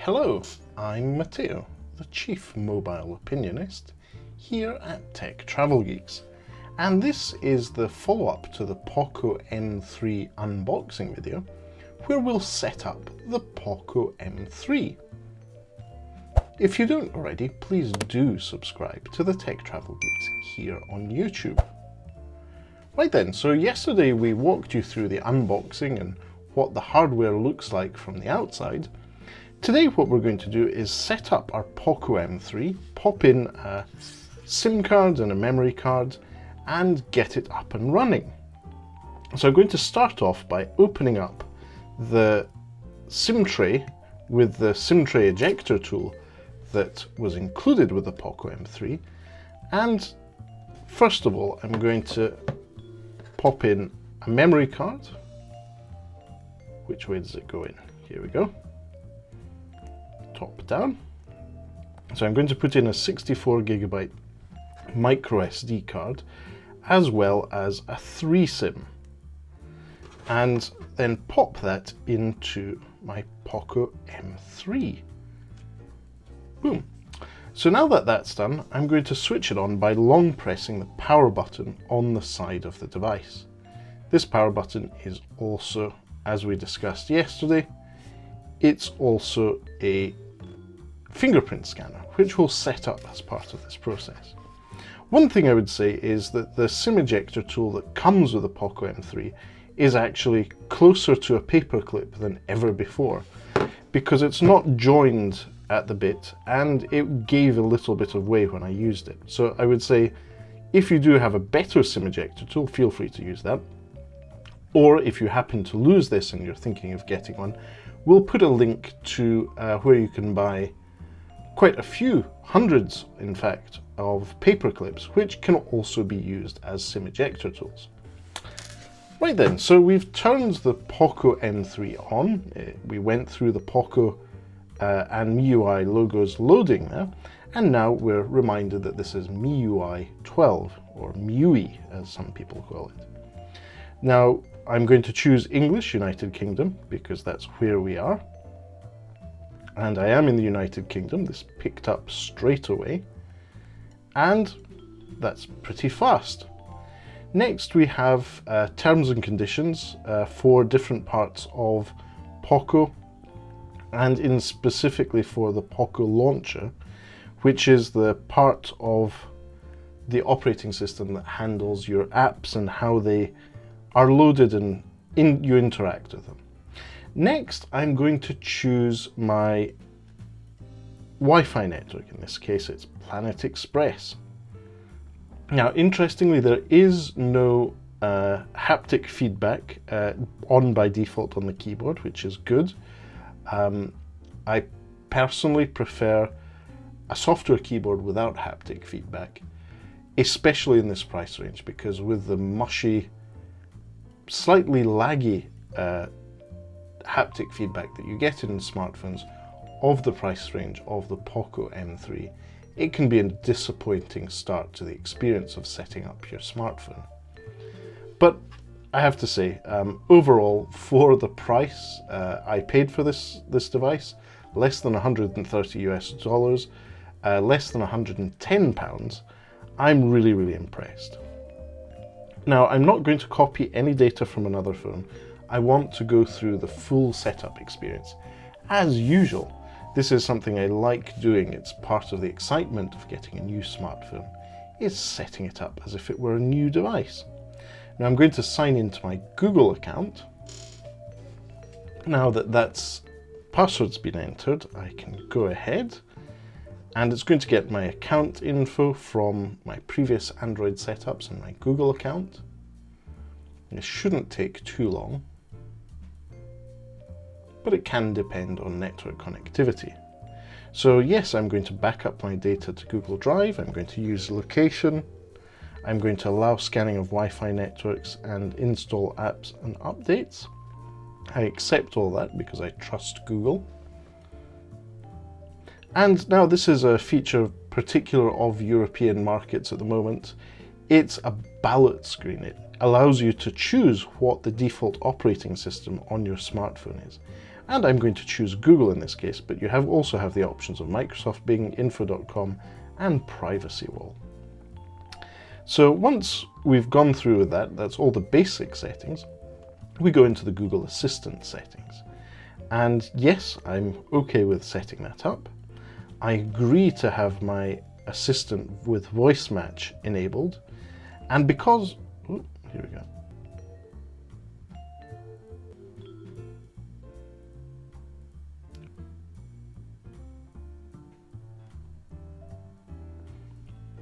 Hello, I'm Matteo, the Chief Mobile Opinionist here at Tech Travel Geeks, and this is the follow-up to the POCO M3 unboxing video where we'll set up the POCO M3. If you don't already, please do subscribe to the Tech Travel Geeks here on YouTube. Right then, so yesterday we walked you through the unboxing and what the hardware looks like from the outside. Today what we're going to do is set up our POCO M3, pop in a SIM card and a memory card and get it up and running. So I'm going to start off by opening up the SIM tray with the SIM tray ejector tool that was included with the POCO M3, and first of all I'm going to pop in a memory card. Which way does it go in? Here we go. Top down. So I'm going to put in a 64GB micro SD card as well as a 3SIM, and then pop that into my POCO M3. Boom. So now that that's done, I'm going to switch it on by long pressing the power button on the side of the device. This power button is also, as we discussed yesterday, it's also a fingerprint scanner, which we'll set up as part of this process. One thing I would say is that the SIM ejector tool that comes with the POCO M3 is actually closer to a paperclip than ever before, because it's not joined at the bit and it gave a little bit of way when I used it. So I would say if you do have a better SIM ejector tool, feel free to use that. Or if you happen to lose this and you're thinking of getting one, we'll put a link to where you can buy quite a few, hundreds in fact, of paper clips, which can also be used as SIM ejector tools. Right then, so we've turned the POCO M3 on. We went through the POCO and MIUI logos loading there, and now we're reminded that this is MIUI 12, or MIUI as some people call it. Now, I'm going to choose English, United Kingdom, because that's where we are. And I am in the United Kingdom. This picked up straight away. And that's pretty fast. Next, we have terms and conditions for different parts of POCO, and in specifically for the POCO launcher, which is the part of the operating system that handles your apps and how they are loaded and you interact with them. Next, I'm going to choose my Wi-Fi network. In this case, it's Planet Express. Now, interestingly, there is no haptic feedback on by default on the keyboard, which is good. I personally prefer a software keyboard without haptic feedback, especially in this price range, because with the mushy, slightly laggy haptic feedback that you get in smartphones of the price range of the POCO M3, it can be a disappointing start to the experience of setting up your smartphone. But I have to say, overall, for the price I paid for this device, less than 130 US dollars, less than 110 pounds, I'm really impressed. Now, I'm not going to copy any data from another phone. I want to go through the full setup experience. As usual, this is something I like doing. It's part of the excitement of getting a new smartphone, is setting it up as if it were a new device. Now, I'm going to sign into my Google account. Now that that's password's been entered, I can go ahead, and it's going to get my account info from my previous Android setups and my Google account. This shouldn't take too long, but it can depend on network connectivity. So yes, I'm going to back up my data to Google Drive. I'm going to use location. I'm going to allow scanning of Wi-Fi networks and install apps and updates. I accept all that because I trust Google. And now this is a feature particular of European markets at the moment. It's a ballot screen. It allows you to choose what the default operating system on your smartphone is. and I'm going to choose Google in this case, but you also have the options of Microsoft Bing, info.com, and privacy wall. So once we've gone through with that, that's all the basic settings, we go into the Google Assistant settings. And yes, I'm okay with setting that up. I agree to have my Assistant with voice match enabled, and because, here we go.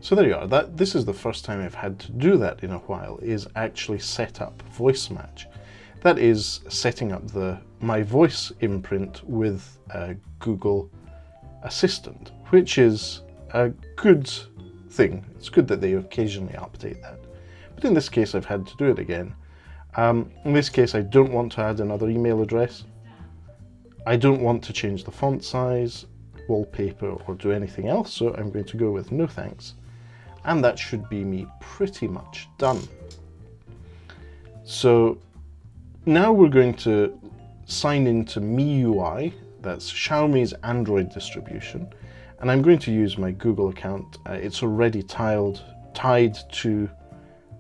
So there you are. This is the first time I've had to do that in a while, is actually set up voice match. That is setting up my voice imprint with Google Assistant, which is a good thing. It's good that they occasionally update that. But in this case, I've had to do it again. In this case, I don't want to add another email address. I don't want to change the font size, wallpaper, or do anything else, so I'm going to go with no thanks. And that should be me pretty much done. So now we're going to sign into MIUI, that's Xiaomi's Android distribution, and I'm going to use my Google account. It's already tied to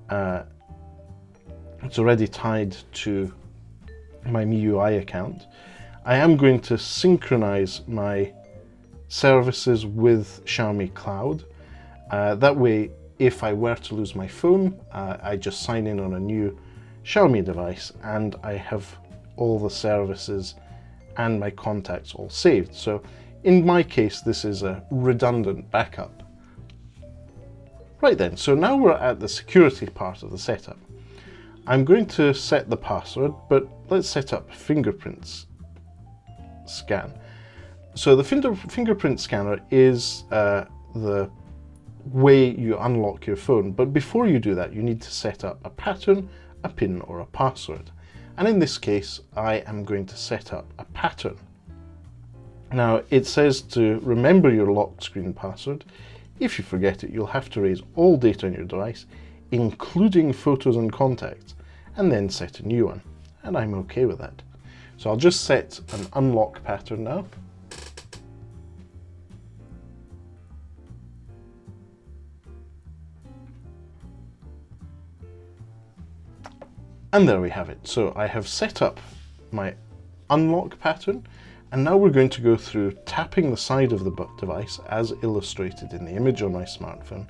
my MIUI account. I am going to synchronize my services with Xiaomi Cloud. That way, if I were to lose my phone, I just sign in on a new Xiaomi device and I have all the services and my contacts all saved. So in my case, this is a redundant backup. Right then, so now we're at the security part of the setup. I'm going to set the password, but let's set up fingerprints scan. So the fingerprint scanner is the way you unlock your phone, but before you do that, you need to set up a pattern, a PIN, or a password. And in this case, I am going to set up a pattern. Now, it says to remember your locked screen password. If you forget it, you'll have to erase all data on your device, including photos and contacts, and then set a new one. And I'm okay with that. So I'll just set an unlock pattern now. And there we have it. So I have set up my unlock pattern, and now we're going to go through tapping the side of the device as illustrated in the image on my smartphone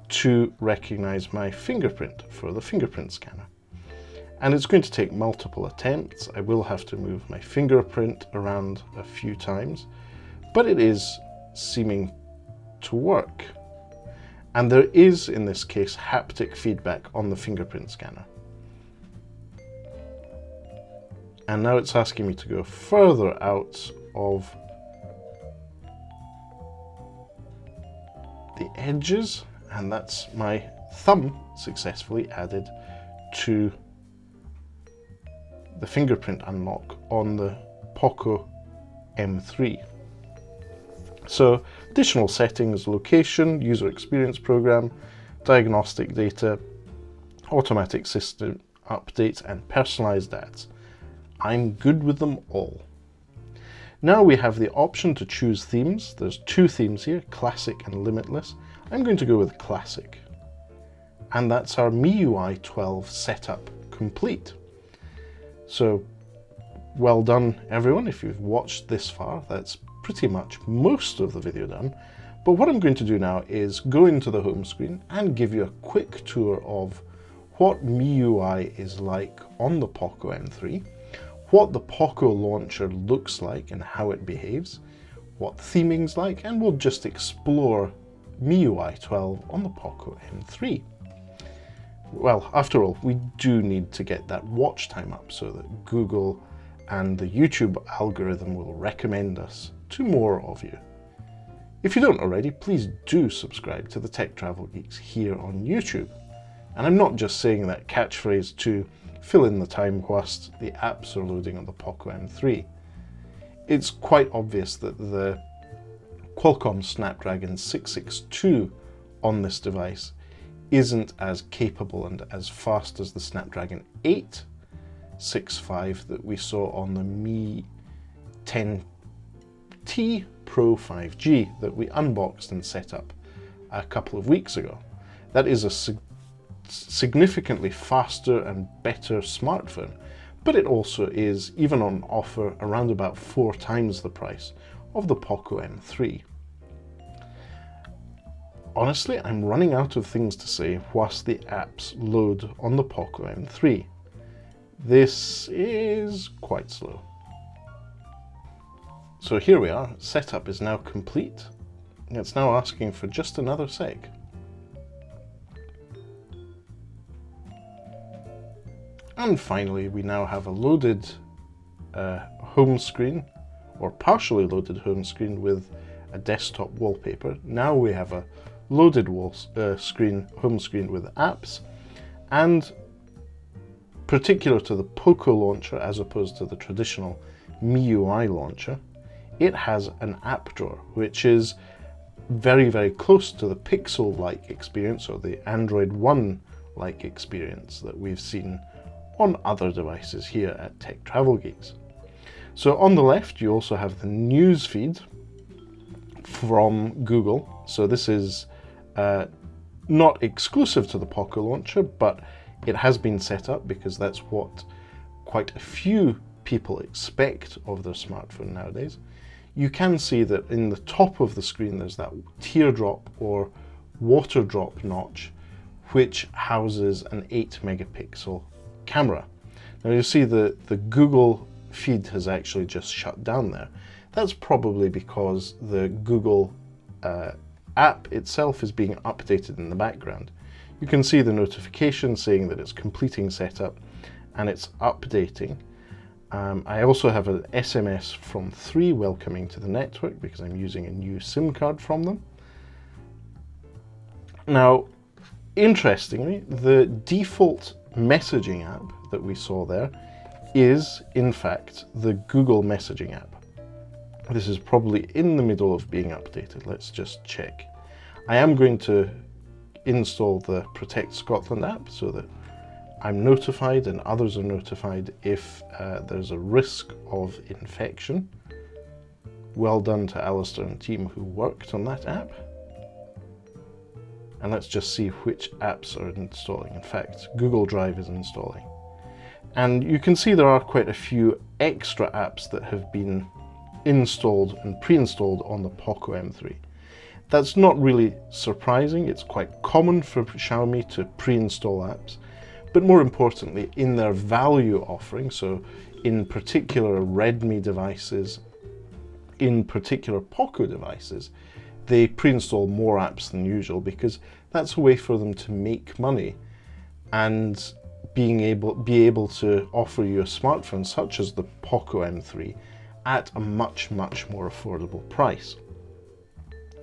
to recognize my fingerprint for the fingerprint scanner. And it's going to take multiple attempts. I will have to move my fingerprint around a few times, but it is seeming to work. And there is, in this case, haptic feedback on the fingerprint scanner. And now it's asking me to go further out of the edges, and that's my thumb successfully added to the fingerprint unlock on the POCO M3. So additional settings: location, user experience program, diagnostic data, automatic system updates, and personalized ads. I'm good with them all. Now we have the option to choose themes. There's two themes here, Classic and Limitless. I'm going to go with Classic. And that's our MIUI 12 setup complete. So well done everyone. If you've watched this far, that's pretty much most of the video done. But what I'm going to do now is go into the home screen and give you a quick tour of what MIUI is like on the POCO M3, what the POCO launcher looks like and how it behaves, what theming's like, and we'll just explore MIUI 12 on the POCO M3. Well, after all, we do need to get that watch time up so that Google and the YouTube algorithm will recommend us to more of you. If you don't already, please do subscribe to the Tech Travel Geeks here on YouTube. And I'm not just saying that catchphrase to fill in the time whilst the apps are loading on the POCO M3. It's quite obvious that the Qualcomm Snapdragon 662 on this device isn't as capable and as fast as the Snapdragon 865 that we saw on the Mi 10T Pro 5G that we unboxed and set up a couple of weeks ago. That is a significantly faster and better smartphone, but it also is even on offer around about 4 times the price of the POCO M3. Honestly, I'm running out of things to say whilst the apps load on the POCO M3. This is quite slow. So here we are, setup is now complete. It's now asking for just another sec. And finally, we now have a loaded home screen, or partially loaded home screen with a desktop wallpaper. Now we have a loaded home screen with apps, and particular to the POCO launcher as opposed to the traditional MIUI launcher, it has an app drawer, which is very, very close to the Pixel-like experience or the Android One-like experience that we've seen on other devices here at Tech Travel Geeks. So on the left, you also have the news feed from Google. So this is not exclusive to the POCO launcher, but it has been set up because that's what quite a few people expect of their smartphone nowadays. You can see that in the top of the screen there's that teardrop or water drop notch, which houses an 8 megapixel camera. Now you see the Google feed has actually just shut down there. That's probably because the Google app itself is being updated in the background. You can see the notification saying that it's completing setup and it's updating. I also have an SMS from 3 welcoming to the network because I'm using a new SIM card from them. Now, interestingly, the default messaging app that we saw there is, in fact, the Google messaging app. This is probably in the middle of being updated. Let's just check. I am going to install the Protect Scotland app so that I'm notified and others are notified if there's a risk of infection. Well done to Alistair and team who worked on that app. And let's just see which apps are installing. In fact, Google Drive is installing. And you can see there are quite a few extra apps that have been installed and pre-installed on the POCO M3. That's not really surprising. It's quite common for Xiaomi to pre-install apps. But more importantly, in their value offering, so in particular Redmi devices, in particular POCO devices, they pre-install more apps than usual because that's a way for them to make money and be able to offer you a smartphone such as the POCO M3 at a much, much more affordable price.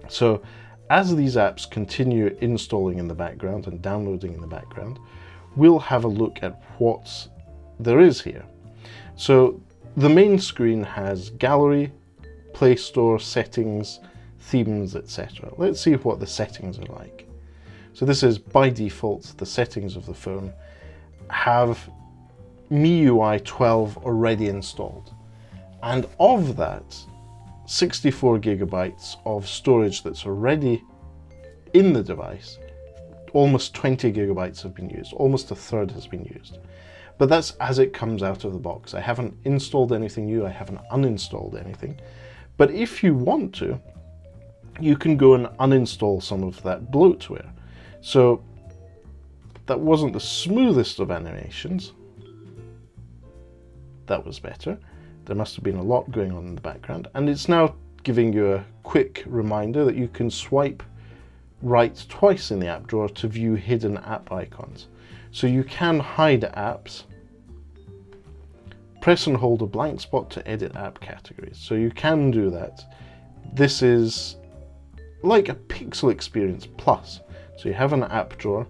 So as these apps continue installing in the background and downloading in the background, we'll have a look at what there is here. So the main screen has gallery, Play Store, settings, themes, etc. Let's see what the settings are like. So this is by default the settings of the phone have MIUI 12 already installed. And of that, 64 gigabytes of storage that's already in the device, almost 20 gigabytes have been used, almost a third has been used. But that's as it comes out of the box. I haven't installed anything new, I haven't uninstalled anything. But if you want to, you can go and uninstall some of that bloatware. So that wasn't the smoothest of animations. That was better. There must have been a lot going on in the background. And it's now giving you a quick reminder that you can swipe right twice in the app drawer to view hidden app icons. So you can hide apps. Press and hold a blank spot to edit app categories. So you can do that. This is like a Pixel experience plus. So you have an app drawer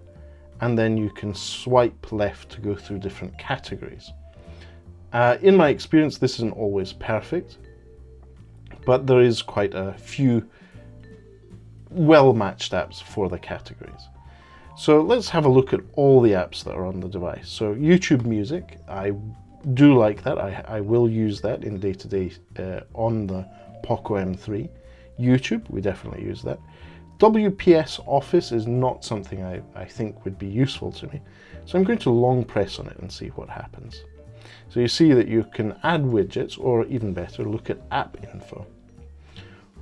and then you can swipe left to go through different categories. In my experience, this isn't always perfect, but there is quite a few well-matched apps for the categories. So let's have a look at all the apps that are on the device. So YouTube Music, I do like that. I will use that in day-to-day on the POCO M3. YouTube, we definitely use that. WPS Office is not something I think would be useful to me. So I'm going to long press on it and see what happens. So you see that you can add widgets, or even better, look at app info.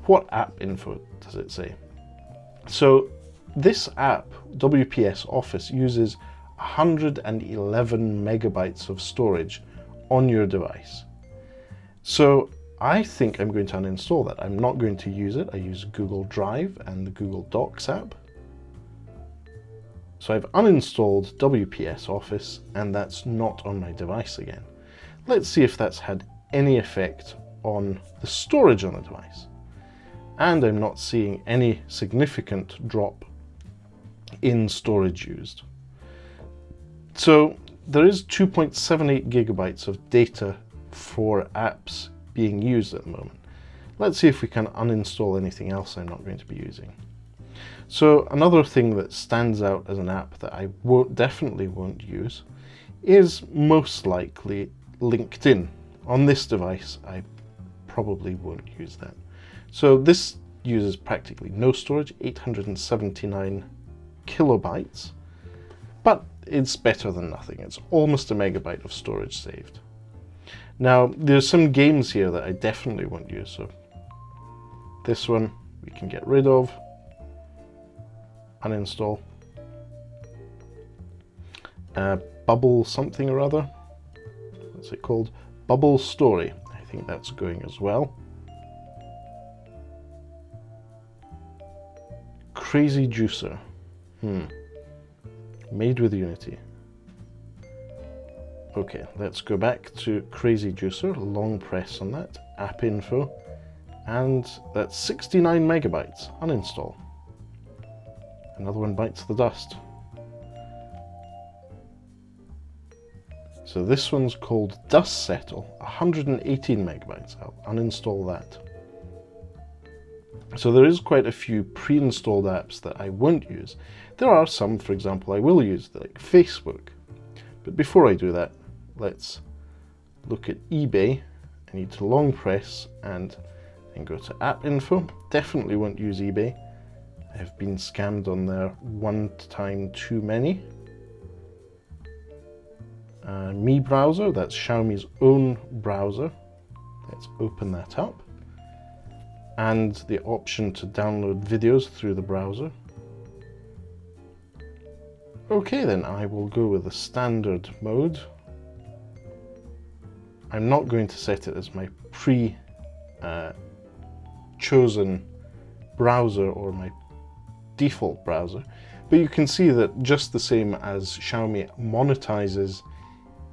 What app info does it say? So this app, WPS Office, uses 111 megabytes of storage on your device. So I think I'm going to uninstall that. I'm not going to use it. I use Google Drive and the Google Docs app. So I've uninstalled WPS Office, and that's not on my device again. Let's see if that's had any effect on the storage on the device. And I'm not seeing any significant drop in storage used. So there is 2.78 gigabytes of data for apps being used at the moment. Let's see if we can uninstall anything else I'm not going to be using. So another thing that stands out as an app that I definitely won't use is most likely LinkedIn. On this device, I probably won't use that. So this uses practically no storage, 879 kilobytes, but it's better than nothing. It's almost a megabyte of storage saved. Now, there's some games here that I definitely won't use. So this one we can get rid of, uninstall. Bubble something or other. What's it called? Bubble Story. I think that's going as well. Crazy Juicer. Made with Unity. Okay, let's go back to Crazy Juicer, long press on that, app info, and that's 69 megabytes, uninstall. Another one bites the dust. So this one's called Dust Settle, 118 megabytes, I'll uninstall that. So there is quite a few pre-installed apps that I won't use. There are some, for example, I will use, like Facebook. But before I do that, let's look at eBay. I need to long press and then go to app info. Definitely won't use eBay. I have been scammed on there one time too many. Mi browser, that's Xiaomi's own browser. Let's open that up. And the option to download videos through the browser. Okay, then I will go with the standard mode. I'm not going to set it as my chosen browser or my default browser, but you can see that just the same as Xiaomi monetizes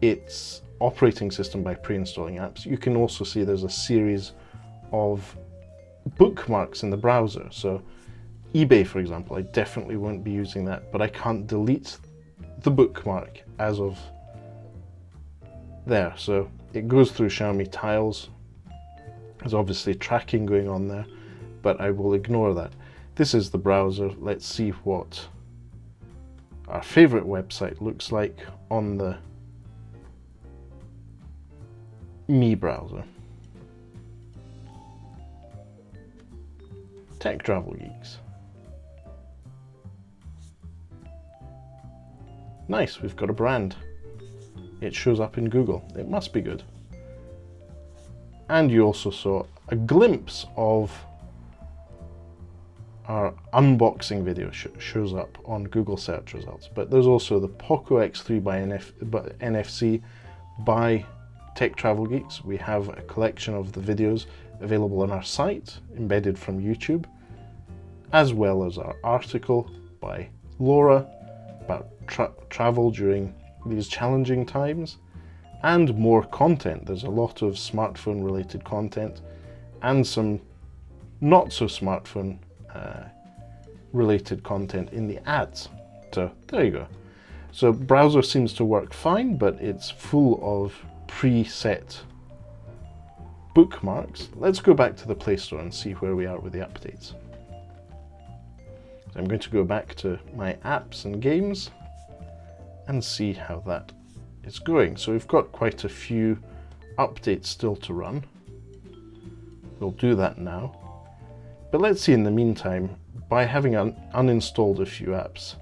its operating system by pre-installing apps, you can also see there's a series of bookmarks in the browser. So eBay, for example, I definitely won't be using that, but I can't delete the bookmark as of there. So it goes through Xiaomi tiles. There's obviously tracking going on there, but I will ignore that. This is the browser. Let's see what our favorite website looks like on the Mi browser. Tech Travel Geeks. Nice, we've got a brand. It shows up in Google. It must be good. And you also saw a glimpse of our unboxing video shows up on Google search results. But there's also the POCO X3 by NFC by Tech Travel Geeks. We have a collection of the videos available on our site, embedded from YouTube, as well as our article by Laura about travel during these challenging times, and more content. There's a lot of smartphone related content and some not so smartphone related content in the ads. So there you go. So browser seems to work fine, but it's full of preset bookmarks. Let's go back to the Play Store and see where we are with the updates. So I'm going to go back to my apps and games and see how that it's going. So we've got quite a few updates still to run. We'll do that now. But let's see in the meantime, by having uninstalled a few apps,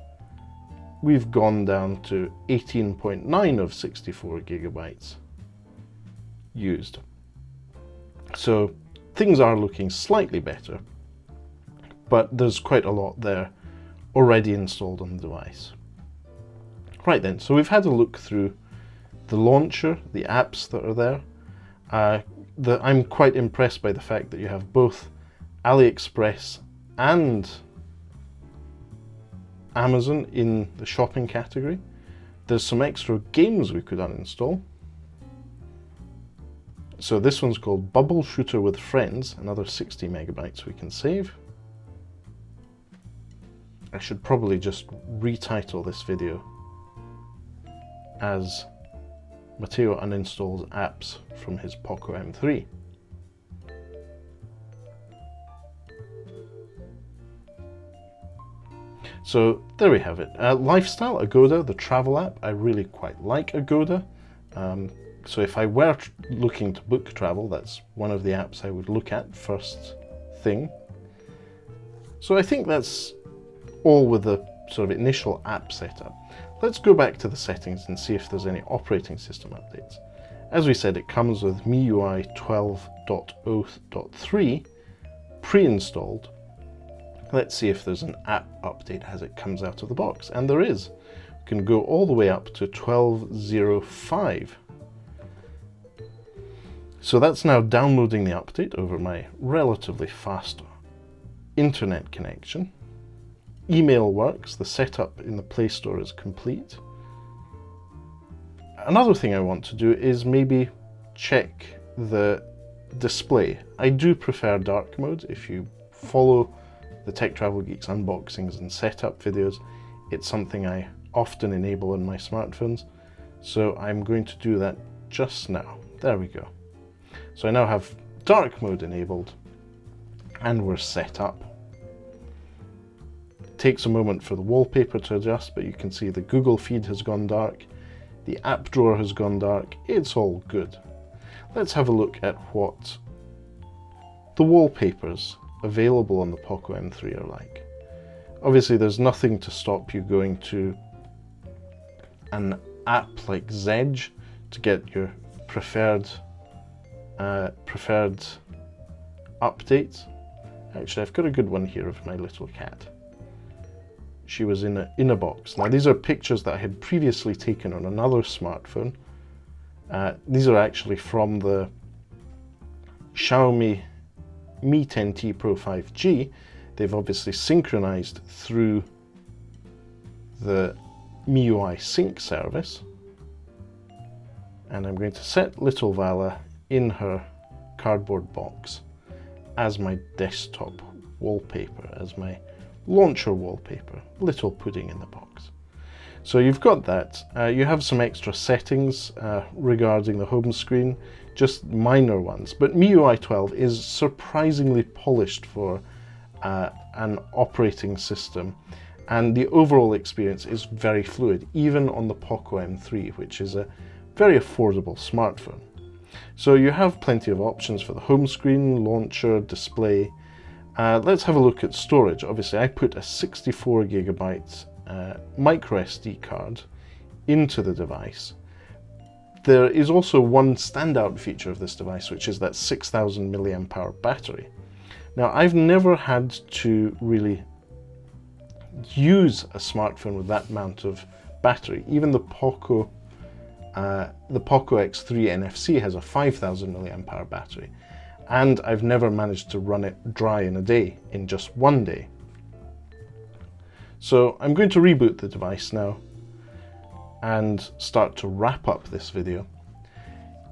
we've gone down to 18.9 of 64 gigabytes used. So things are looking slightly better, but there's quite a lot there already installed on the device. Right then, so we've had a look through the launcher, the apps that are there. I'm quite impressed by the fact that you have both AliExpress and Amazon in the shopping category. There's some extra games we could uninstall. So this one's called Bubble Shooter with Friends, another 60 megabytes we can save. I should probably just retitle this video as Matteo uninstalls apps from his POCO M3. So there we have it. Lifestyle, Agoda, the travel app. I really quite like Agoda. So if I were looking to book travel, that's one of the apps I would look at first thing. So I think that's all with the sort of initial app setup. Let's go back to the settings and see if there's any operating system updates. As we said, it comes with MIUI 12.0.3 pre-installed. Let's see if there's an app update as it comes out of the box, and there is. We can go all the way up to 12.05. So that's now downloading the update over my relatively fast internet connection. Email works, the setup in the Play Store is complete. Another thing I want to do is maybe check the display. I do prefer dark mode. If you follow the Tech Travel Geeks unboxings and setup videos, it's something I often enable on my smartphones. So I'm going to do that just now. There we go. So I now have dark mode enabled and we're set up. It takes a moment for the wallpaper to adjust, but you can see the Google feed has gone dark, the app drawer has gone dark, it's all good. Let's have a look at what the wallpapers available on the POCO M3 are like. Obviously there's nothing to stop you going to an app like Zedge to get your preferred updates. Actually, I've got a good one here of my little cat. She was in a box. Now these are pictures that I had previously taken on another smartphone. These are actually from the Xiaomi Mi 10T Pro 5G. They've obviously synchronized through the MIUI sync service. And I'm going to set little Vala in her cardboard box as my desktop wallpaper, as my launcher wallpaper, little pudding in the box. So you've got that. You have some extra settings regarding the home screen, just minor ones, but MIUI 12 is surprisingly polished for an operating system, and the overall experience is very fluid, even on the POCO M3, which is a very affordable smartphone. So you have plenty of options for the home screen, launcher, display. Let's have a look at storage. Obviously, I put a 64 gigabyte micro SD card into the device. There is also one standout feature of this device, which is that 6,000 milliamp hour battery. Now, I've never had to really use a smartphone with that amount of battery. Even the POCO X3 NFC has a 5,000 milliamp hour battery, and I've never managed to run it dry in a day, in just one day. So I'm going to reboot the device now and start to wrap up this video.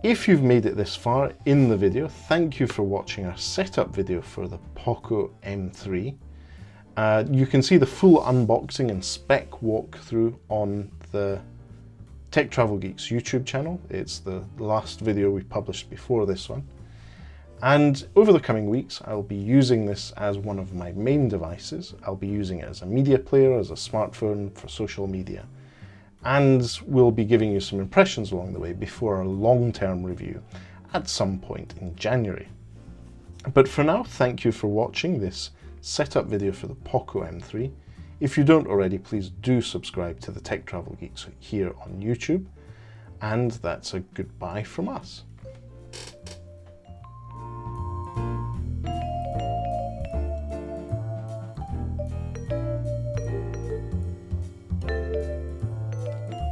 If you've made it this far in the video, thank you for watching our setup video for the POCO M3. You can see the full unboxing and spec walkthrough on the Tech Travel Geeks YouTube channel. It's the last video we published before this one. And over the coming weeks, I'll be using this as one of my main devices. I'll be using it as a media player, as a smartphone, for social media. and we'll be giving you some impressions along the way before our long-term review at some point in January. But for now, thank you for watching this setup video for the POCO M3. If you don't already, please do subscribe to the Tech Travel Geeks here on YouTube. And that's a goodbye from us.